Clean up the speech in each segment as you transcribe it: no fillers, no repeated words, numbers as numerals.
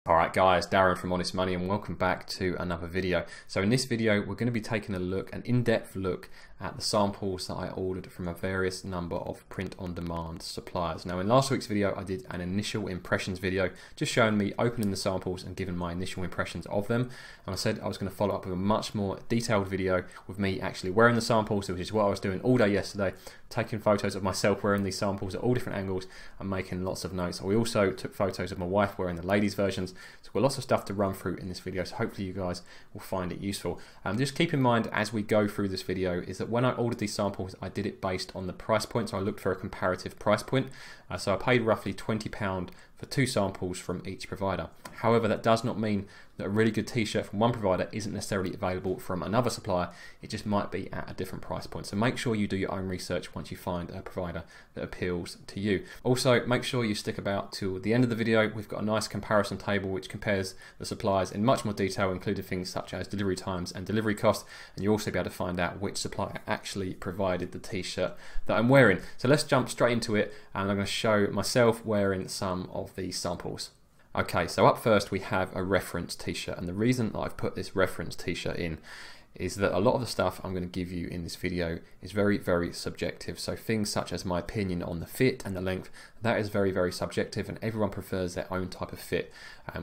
Alright guys, Darren from Honest Money and welcome back to another video. So in this video we're going to be taking an in-depth look at the samples that I ordered from a various number of print-on-demand suppliers. Now in last week's video I did an initial impressions video just showing me opening the samples and giving my initial impressions of them, and I said I was going to follow up with a much more detailed video with me actually wearing the samples, which is what I was doing all day yesterday, taking photos of myself wearing these samples at all different angles and making lots of notes. We also took photos of my wife wearing the ladies versions, so we've got lots of stuff to run through in this video, so hopefully you guys will find it useful. Just keep in mind as we go through this video is that when I ordered these samples I did it based on the price point, so I looked for a comparative price point. So I paid roughly £20 for 2 samples from each provider. However, that does not mean that a really good t-shirt from one provider isn't necessarily available from another supplier. It just might be at a different price point. So make sure you do your own research once you find a provider that appeals to you. Also, make sure you stick about till the end of the video. We've got a nice comparison table which compares the suppliers in much more detail, including things such as delivery times and delivery cost, and you'll also be able to find out which supplier actually provided the t-shirt that I'm wearing. So let's jump straight into it, and I'm going to show myself wearing some of these samples. Okay, so up first we have a reference t-shirt, and the reason I've put this reference t-shirt in is that a lot of the stuff I'm going to give you in this video is very, very subjective. So things such as my opinion on the fit and the length, that is very, very subjective, and everyone prefers their own type of fit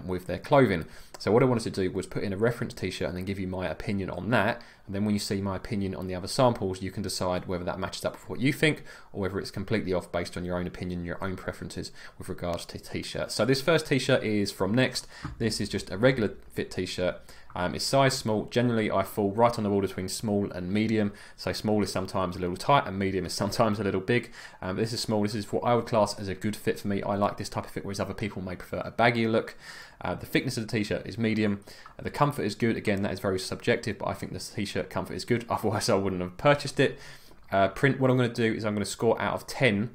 with their clothing. So what I wanted to do was put in a reference t-shirt and then give you my opinion on that, and then when you see my opinion on the other samples you can decide whether that matches up with what you think or whether it's completely off based on your own opinion, your own preferences with regards to t-shirts. So this first t-shirt is from Next. This is just a regular fit t-shirt. It's size small. Generally I fall right on the wall between small and medium, so small is sometimes a little tight and medium is sometimes a little big. This is small. This is what I would class as a good fit for me. I like this type of fit, whereas other people may prefer a baggier look. The thickness of the t-shirt is medium. The comfort is good. Again, that is very subjective, but I think this t-shirt comfort is good, otherwise I wouldn't have purchased it. Print, what I'm going to do is I'm going to score out of 10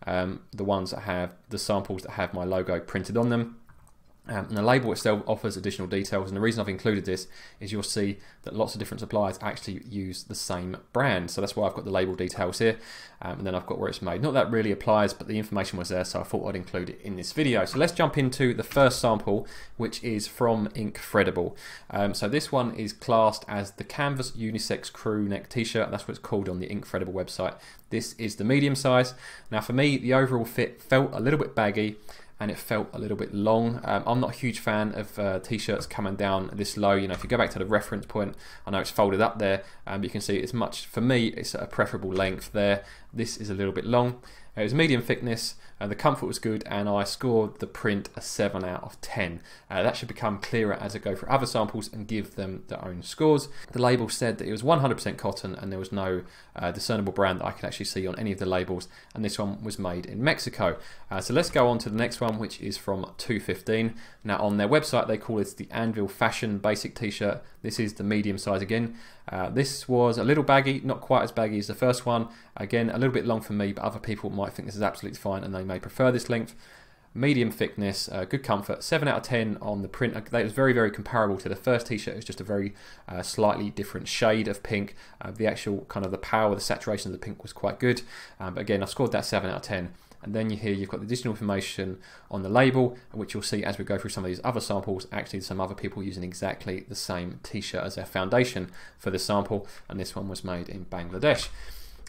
the ones that have the samples that have my logo printed on them. And the label itself offers additional details, and the reason I've included this is you'll see that lots of different suppliers actually use the same brand, so that's why I've got the label details here, and then I've got where it's made. Not that really applies, but the information was there, so I thought I'd include it in this video. So let's jump into the first sample, which is from Inkthreadable. So this one is classed as the Canvas Unisex Crew Neck T-shirt. That's what it's called on the Inkthreadable website. This is the medium size. Now for me, the overall fit felt a little bit baggy, and it felt a little bit long. I'm not a huge fan of t-shirts coming down this low. You know, if you go back to the reference point, I know it's folded up there, you can see it's much, for me, it's a preferable length there. This is a little bit long. It was medium thickness, the comfort was good, and I scored the print a 7 out of 10. That should become clearer as I go through other samples and give them their own scores. The label said that it was 100% cotton and there was no discernible brand that I could actually see on any of the labels, and this one was made in Mexico. So let's go on to the next one, which is from TwoFifteen. Now on their website they call it the Anvil Fashion Basic T-shirt. This is the medium size again. This was a little baggy, not quite as baggy as the first one. Again, a little bit long for me, but other people might think this is absolutely fine and they may prefer this length. Medium thickness, good comfort, 7 out of 10 on the print. That was very, very comparable to the first t-shirt. It's just a very slightly different shade of pink. The actual kind of the power, the saturation of the pink was quite good. But again, I scored that 7 out of 10. And then you've got the additional information on the label, which you'll see as we go through some of these other samples. Actually, some other people using exactly the same t-shirt as their foundation for the sample, and this one was made in Bangladesh.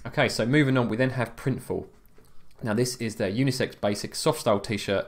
Okay, so moving on, we then have Printful. Now this is their unisex basic soft style t-shirt,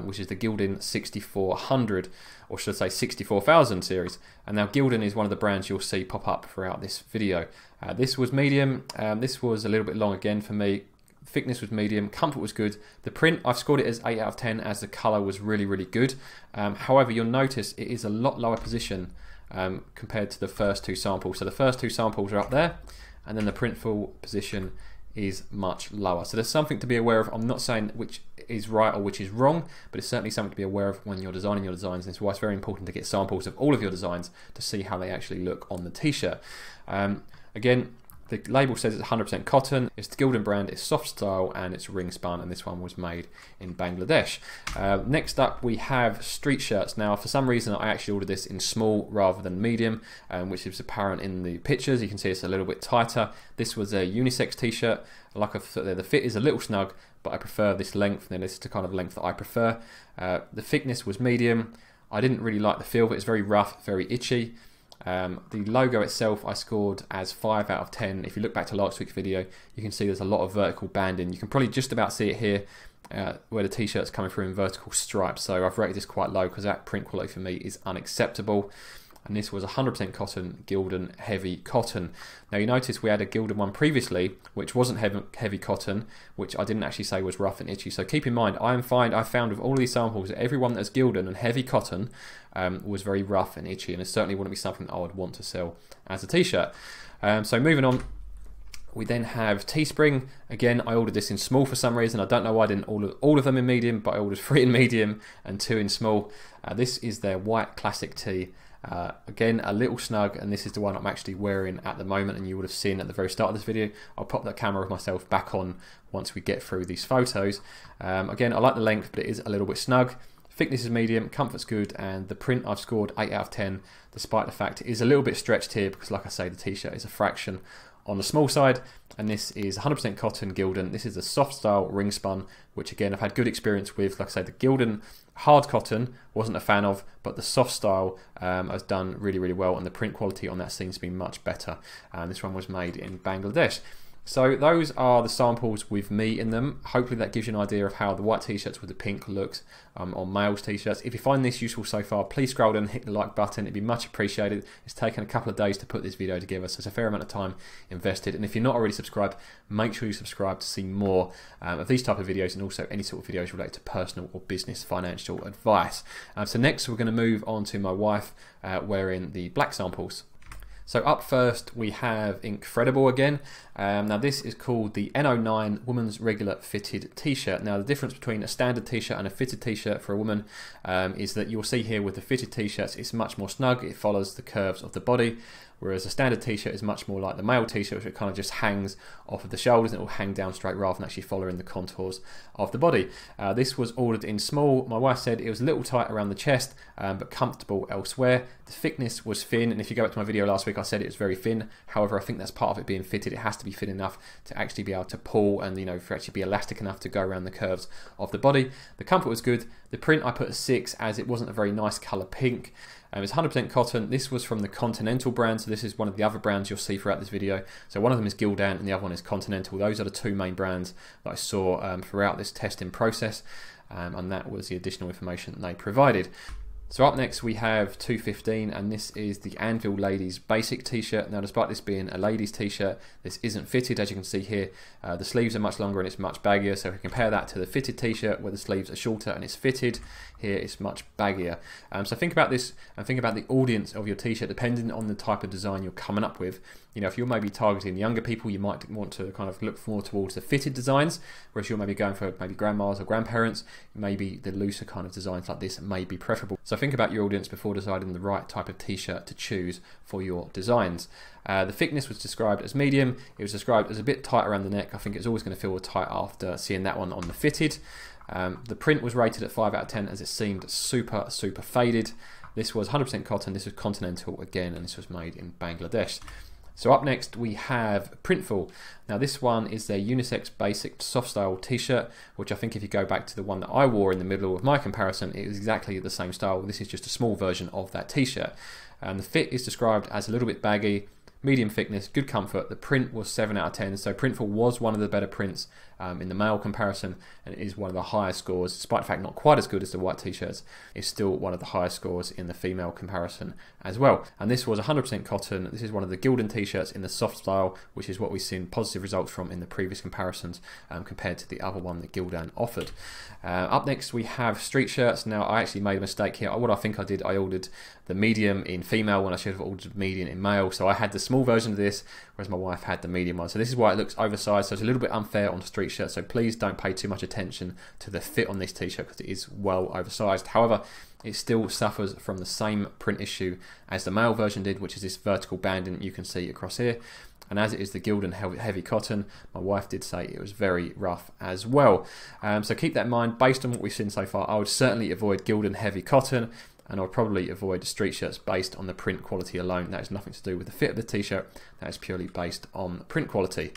which is the Gildan 6400, or should I say 64,000 series. And now Gildan is one of the brands you'll see pop up throughout this video. This was medium. This was a little bit long again for me. Thickness was medium, comfort was good. The print, I've scored it as 8 out of 10 as the colour was really, really good. However, you'll notice it is a lot lower position compared to the first 2 samples. So the first 2 samples are up there, and then the Printful position is much lower. So there's something to be aware of. I'm not saying which is right or which is wrong, but it's certainly something to be aware of when you're designing your designs. And it's why it's very important to get samples of all of your designs to see how they actually look on the t-shirt. Again, the label says it's 100% cotton. It's the Gildan brand, it's soft style, and it's ring spun, and this one was made in Bangladesh. Next up we have Streetshirts. Now for some reason I actually ordered this in small rather than medium, which is apparent in the pictures. You can see it's a little bit tighter. This was a unisex t-shirt. Like I said, the fit is a little snug, but I prefer this length, and this is the kind of length that I prefer. The thickness was medium. I didn't really like the feel of it. It's very rough, very itchy. The logo itself I scored as 5 out of 10. If you look back to last week's video, you can see there's a lot of vertical banding. You can probably just about see it here where the t-shirt's coming through in vertical stripes. So I've rated this quite low because that print quality for me is unacceptable. And this was 100% cotton, Gildan heavy cotton. Now you notice we had a Gildan one previously, which wasn't heavy cotton, which I didn't actually say was rough and itchy. So keep in mind, I found with all these samples that every one that's Gildan and heavy cotton was very rough and itchy, and it certainly wouldn't be something that I would want to sell as a t-shirt. So moving on, we then have Teespring. Again, I ordered this in small for some reason. I don't know why I didn't order all of them in medium, but I ordered 3 in medium and 2 in small. This is their white classic tee. Again, a little snug, and this is the one I'm actually wearing at the moment, and you would have seen at the very start of this video. I'll pop that camera of myself back on once we get through these photos. Again, I like the length, but it is a little bit snug. Thickness is medium, comfort's good, and the print I've scored 8 out of 10, despite the fact it is a little bit stretched here because, like I say, the t-shirt is a fraction on the small side. And this is 100% cotton Gildan. This is the soft style ring spun, which again I've had good experience with. Like I say, the Gildan hard cotton wasn't a fan of, but the soft style has done really, really well, and the print quality on that seems to be much better. This one was made in Bangladesh. So those are the samples with me in them. Hopefully that gives you an idea of how the white t-shirts with the pink looks on males t-shirts. If you find this useful so far, please scroll down and hit the like button. It'd be much appreciated. It's taken a couple of days to put this video together, so it's a fair amount of time invested. And if you're not already subscribed, make sure you subscribe to see more of these type of videos, and also any sort of videos related to personal or business financial advice. So next we're going to move on to my wife wearing the black samples. So up first we have Inkthreadable again. Now this is called the N09 Woman's Regular Fitted T-shirt. Now the difference between a standard T-shirt and a fitted T-shirt for a woman is that you'll see here with the fitted T-shirts it's much more snug, it follows the curves of the body, whereas a standard T-shirt is much more like the male T-shirt, which it kind of just hangs off of the shoulders and it will hang down straight rather than actually following the contours of the body. This was ordered in small. My wife said it was a little tight around the chest but comfortable elsewhere. The thickness was thin, and if you go back to my video last week I said it was very thin. However, I think that's part of it being fitted. It has to be thin enough to actually be able to pull and, you know, for actually be elastic enough to go around the curves of the body. The comfort was good. The print I put a 6 as it wasn't a very nice colour pink. It's 100% cotton. This was from the Continental brand, so this is one of the other brands you'll see throughout this video. So one of them is Gildan and the other one is Continental. Those are the 2 main brands that I saw throughout this testing process, and that was the additional information they provided. So up next we have TwoFifteen, and this is the Anvil Ladies Basic T-shirt. Now despite this being a ladies T-shirt, this isn't fitted, as you can see here. The sleeves are much longer and it's much baggier, so if we compare that to the fitted T-shirt where the sleeves are shorter and it's fitted, here it's much baggier. So think about this and think about the audience of your T-shirt depending on the type of design you're coming up with. You know, if you're maybe targeting younger people, you might want to kind of look more towards the fitted designs, whereas you're maybe going for maybe grandmas or grandparents, maybe the looser kind of designs like this may be preferable. So think about your audience before deciding the right type of T-shirt to choose for your designs. The thickness was described as medium. It was described as a bit tight around the neck. I think it's always going to feel tight after seeing that one on the fitted. The print was rated at 5 out of 10 as it seemed super faded. This was 100% cotton. This was Continental again, and this was made in Bangladesh. So up next we have Printful. Now this one is their unisex basic soft style t-shirt, which I think if you go back to the one that I wore in the middle of my comparison, it was exactly the same style. This is just a small version of that t-shirt. The fit is described as a little bit baggy, medium thickness, good comfort. The print was 7 out of 10, so Printful was one of the better prints in the male comparison, and it is one of the highest scores, despite the fact not quite as good as the white t-shirts. It's still one of the highest scores in the female comparison as well. And this was 100% cotton. This is one of the Gildan t-shirts in the soft style, which is what we've seen positive results from in the previous comparisons compared to the other one that Gildan offered. Up next we have Streetshirts. Now I actually made a mistake here. What I think I did, I ordered the medium in female when I should have ordered medium in male. So I had the small version of this, whereas my wife had the medium one. So this is why it looks oversized. So it's a little bit unfair on the Streetshirts. So please don't pay too much attention to the fit on this t-shirt because it is well oversized. However, it still suffers from the same print issue as the male version did, which is this vertical banding you can see across here. And as it is the Gildan heavy cotton, my wife did say it was very rough as well. So keep that in mind. Based on what we've seen so far, I would certainly avoid Gildan heavy cotton, and I would probably avoid Streetshirts based on the print quality alone. That has nothing to do with the fit of the t-shirt. That is purely based on print quality.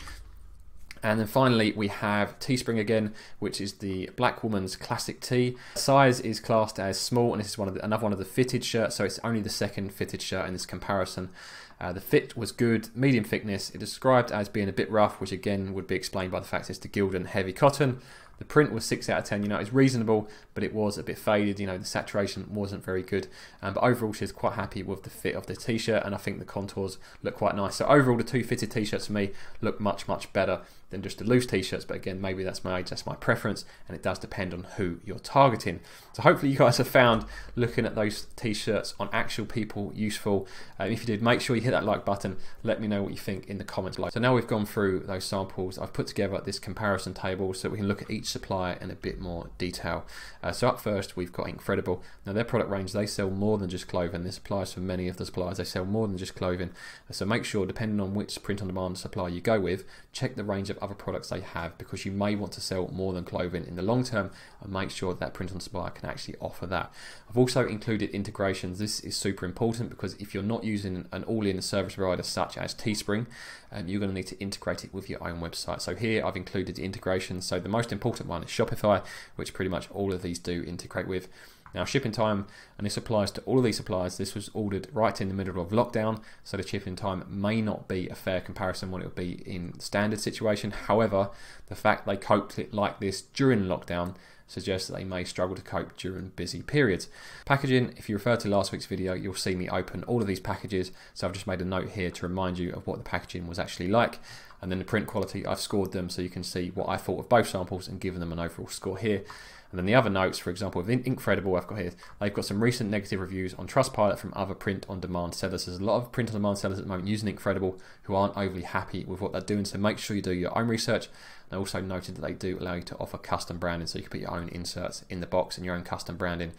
And then finally we have Teespring again, which is the Black Woman's Classic Tee. Size is classed as small, and this is another one of the fitted shirts, so it's only the second fitted shirt in this comparison. The fit was good, medium thickness. It described as being a bit rough, which again would be explained by the fact it's the Gildan heavy cotton. The print was 6 out of 10, it's reasonable, but it was a bit faded, the saturation wasn't very good. But overall, she's quite happy with the fit of the t-shirt, and I think the contours look quite nice. So overall, the two fitted t-shirts for me look much, much better than just the loose t-shirts, but again, maybe that's my preference, and it does depend on who you're targeting. So hopefully you guys have found looking at those t-shirts on actual people useful. If you did, make sure you hit that like button. Let me know what you think in the comments below. So now we've gone through those samples, I've put together this comparison table so we can look at each supplier in a bit more detail. So up first, we've got Inkthreadable. Now their product range, they sell more than just clothing. This applies for many of the suppliers. They sell more than just clothing. So make sure, depending on which print-on-demand supplier you go with, check the range of other products they have, because you may want to sell more than clothing in the long term, and make sure that print-on supplier can actually offer that. I've also included integrations. This is super important, because if you're not using an all-in service provider such as Teespring, you're going to need to integrate it with your own website. So here I've included the integrations. So the most important one is Shopify, which pretty much all of these do integrate with. Now shipping time, and this applies to all of these suppliers, this was ordered right in the middle of lockdown, so the shipping time may not be a fair comparison what it would be in standard situation. However, the fact they coped it like this during lockdown suggests that they may struggle to cope during busy periods. Packaging, if you refer to last week's video, you'll see me open all of these packages, so I've just made a note here to remind you of what the packaging was actually like. And then the print quality, I've scored them so you can see what I thought of both samples and given them an overall score here. And then the other notes, for example, with Inkthreadable, I've got here, they've got some recent negative reviews on Trustpilot from other print-on-demand sellers. There's a lot of print-on-demand sellers at the moment using Inkthreadable who aren't overly happy with what they're doing, so make sure you do your own research. They also noted that they do allow you to offer custom branding, so you can put your own inserts in the box and your own custom branding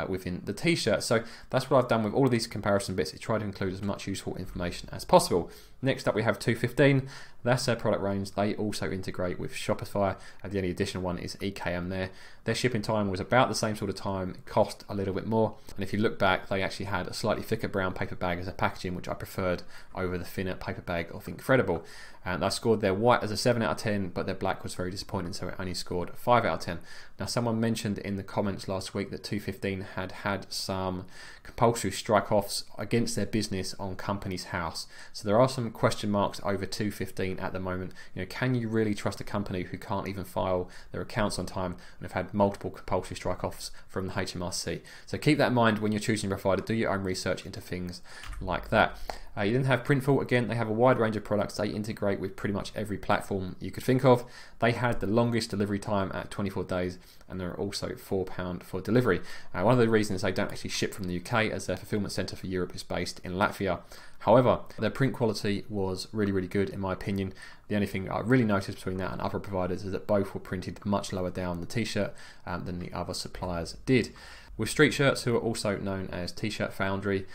within the t-shirt. So that's what I've done with all of these comparison bits, to try to include as much useful information as possible. Next up we have TwoFifteen. That's their product range. They also integrate with Shopify. The only additional one is EKM there. Their shipping time was about the same sort of time, cost a little bit more. And if you look back, they actually had a slightly thicker brown paper bag as a packaging, which I preferred over the thinner paper bag of Inkthreadable. And I scored their white as a 7 out of 10, but their black was very disappointing, so it only scored 5 out of 10. Now someone mentioned in the comments last week that TwoFifteen had some compulsory strike-offs against their business on Companies House. So there are some question marks over TwoFifteen at the moment. Can you really trust a company who can't even file their accounts on time and have had multiple compulsory strike-offs from the HMRC? So keep that in mind when you're choosing a provider. Do your own research into things like that. You then have Printful. Again, they have a wide range of products. They integrate with pretty much every platform you could think of. They had the longest delivery time at 24 days, and they're also £4 for delivery. One of the reasons they don't actually ship from the UK, as their fulfillment centre for Europe is based in Latvia. However, their print quality was really, really good in my opinion. The only thing I really noticed between that and other providers is that both were printed much lower down the t-shirt than the other suppliers did. With Streetshirts, who are also known as T-shirt Foundry,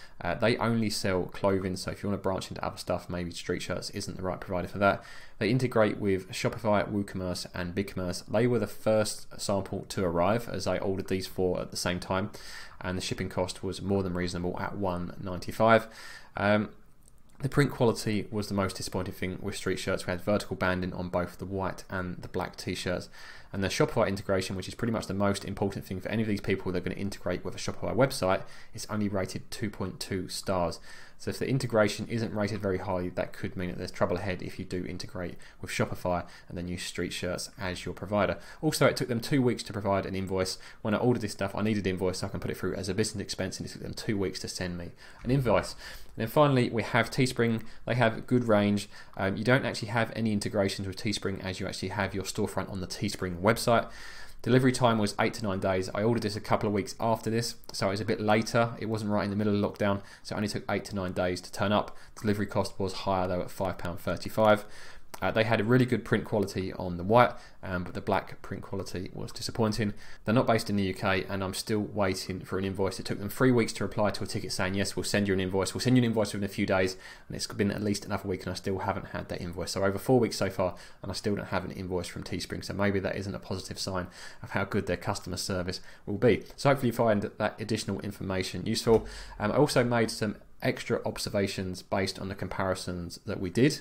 they only sell clothing, so if you want to branch into other stuff, maybe Streetshirts isn't the right provider for that. They integrate with Shopify, WooCommerce and BigCommerce. They were the first sample to arrive, as I ordered these 4 at the same time, and the shipping cost was more than reasonable at $1.95. The print quality was the most disappointing thing with Streetshirts. We had vertical banding on both the white and the black t-shirts. And the Shopify integration, which is pretty much the most important thing for any of these people that are going to integrate with a Shopify website, is only rated 2.2 stars. So if the integration isn't rated very high, that could mean that there's trouble ahead if you do integrate with Shopify and then use Streetshirts as your provider. Also, it took them 2 weeks to provide an invoice. When I ordered this stuff, I needed an invoice so I can put it through as a business expense, and it took them 2 weeks to send me an invoice. And then finally, we have Teespring. They have good range. You don't actually have any integrations with Teespring, as you actually have your storefront on the Teespring website. Delivery time was 8 to 9 days. I ordered this a couple of weeks after this, so it was a bit later. It wasn't right in the middle of lockdown, so it only took 8 to 9 days to turn up. Delivery cost was higher though, at £5.35. They had a really good print quality on the white, but the black print quality was disappointing. They're not based in the UK, and I'm still waiting for an invoice. It took them 3 weeks to reply to a ticket saying, yes, we'll send you an invoice. We'll send you an invoice within a few days, and it's been at least another week, and I still haven't had that invoice. So over 4 weeks so far, and I still don't have an invoice from Teespring. So maybe that isn't a positive sign of how good their customer service will be. So hopefully you find that additional information useful. I also made some extra observations based on the comparisons that we did.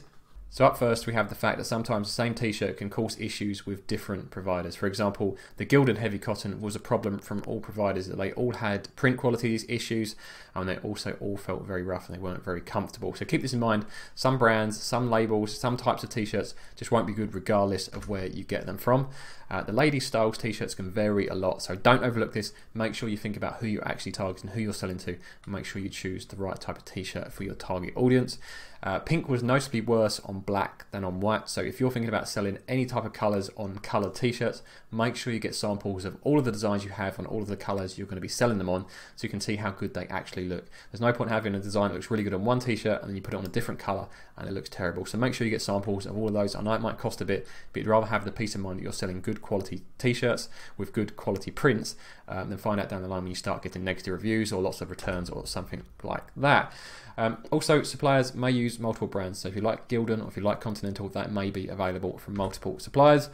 So up first we have the fact that sometimes the same t-shirt can cause issues with different providers. For example, the Gildan heavy cotton was a problem from all providers, that they all had print qualities issues, and they also all felt very rough and they weren't very comfortable. So keep this in mind, some brands, some labels, some types of t-shirts just won't be good regardless of where you get them from. The ladies styles t-shirts can vary a lot, so don't overlook this. Make sure you think about who you're actually targeting, who you're selling to, and make sure you choose the right type of t-shirt for your target audience. Pink was noticeably worse on black than on white, so if you're thinking about selling any type of colours on coloured t-shirts, make sure you get samples of all of the designs you have on all of the colours you're going to be selling them on, so you can see how good they actually look. There's no point having a design that looks really good on one t-shirt and then you put it on a different colour and it looks terrible. So make sure you get samples of all of those. I know it might cost a bit, but you'd rather have the peace of mind that you're selling good quality t-shirts with good quality prints than find out down the line when you start getting negative reviews or lots of returns or something like that. Also, suppliers may use multiple brands, so if you like Gildan or if you like Continental, that may be available from multiple suppliers.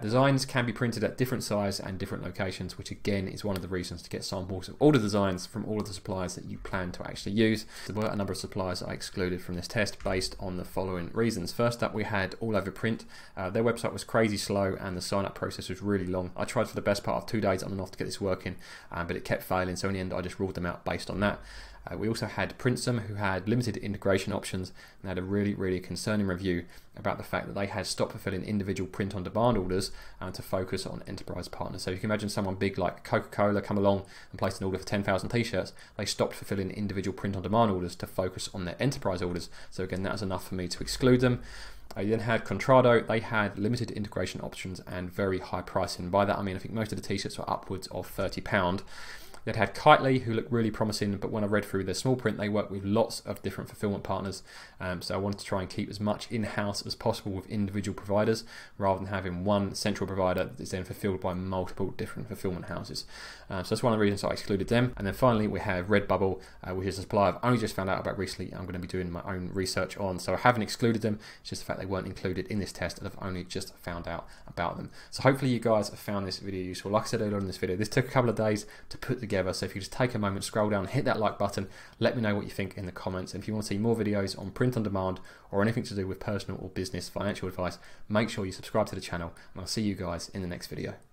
Designs can be printed at different size and different locations, which again is one of the reasons to get samples of all the designs from all of the suppliers that you plan to actually use. There were a number of suppliers I excluded from this test based on the following reasons. First up, we had Alloverprint. Their website was crazy slow and the sign up process was really long. I tried for the best part of 2 days on and off to get this working, but it kept failing, so in the end I just ruled them out based on that. We also had Printsome, who had limited integration options and had a really concerning review about the fact that they had stopped fulfilling individual print-on-demand orders to focus on enterprise partners. So you can imagine someone big like Coca-Cola come along and place an order for 10,000 t-shirts. They stopped fulfilling individual print-on-demand orders to focus on their enterprise orders. So again, that was enough for me to exclude them. You then had Contrado. They had limited integration options and very high pricing. By that I mean I think most of the t-shirts were upwards of £30. They'd had Kitely, who looked really promising, but when I read through their small print, they work with lots of different fulfillment partners. So I wanted to try and keep as much in-house as possible with individual providers, rather than having one central provider that is then fulfilled by multiple different fulfillment houses. So that's one of the reasons I excluded them. And then finally, we have Redbubble, which is a supplier I've only just found out about recently. I'm going to be doing my own research on. So I haven't excluded them. It's just the fact they weren't included in this test, and I've only just found out about them. So hopefully you guys have found this video useful. Like I said earlier in this video, this took a couple of days to put together. So if you just take a moment, scroll down, hit that like button, let me know what you think in the comments. And if you want to see more videos on print on demand or anything to do with personal or business financial advice, make sure you subscribe to the channel, and I'll see you guys in the next video.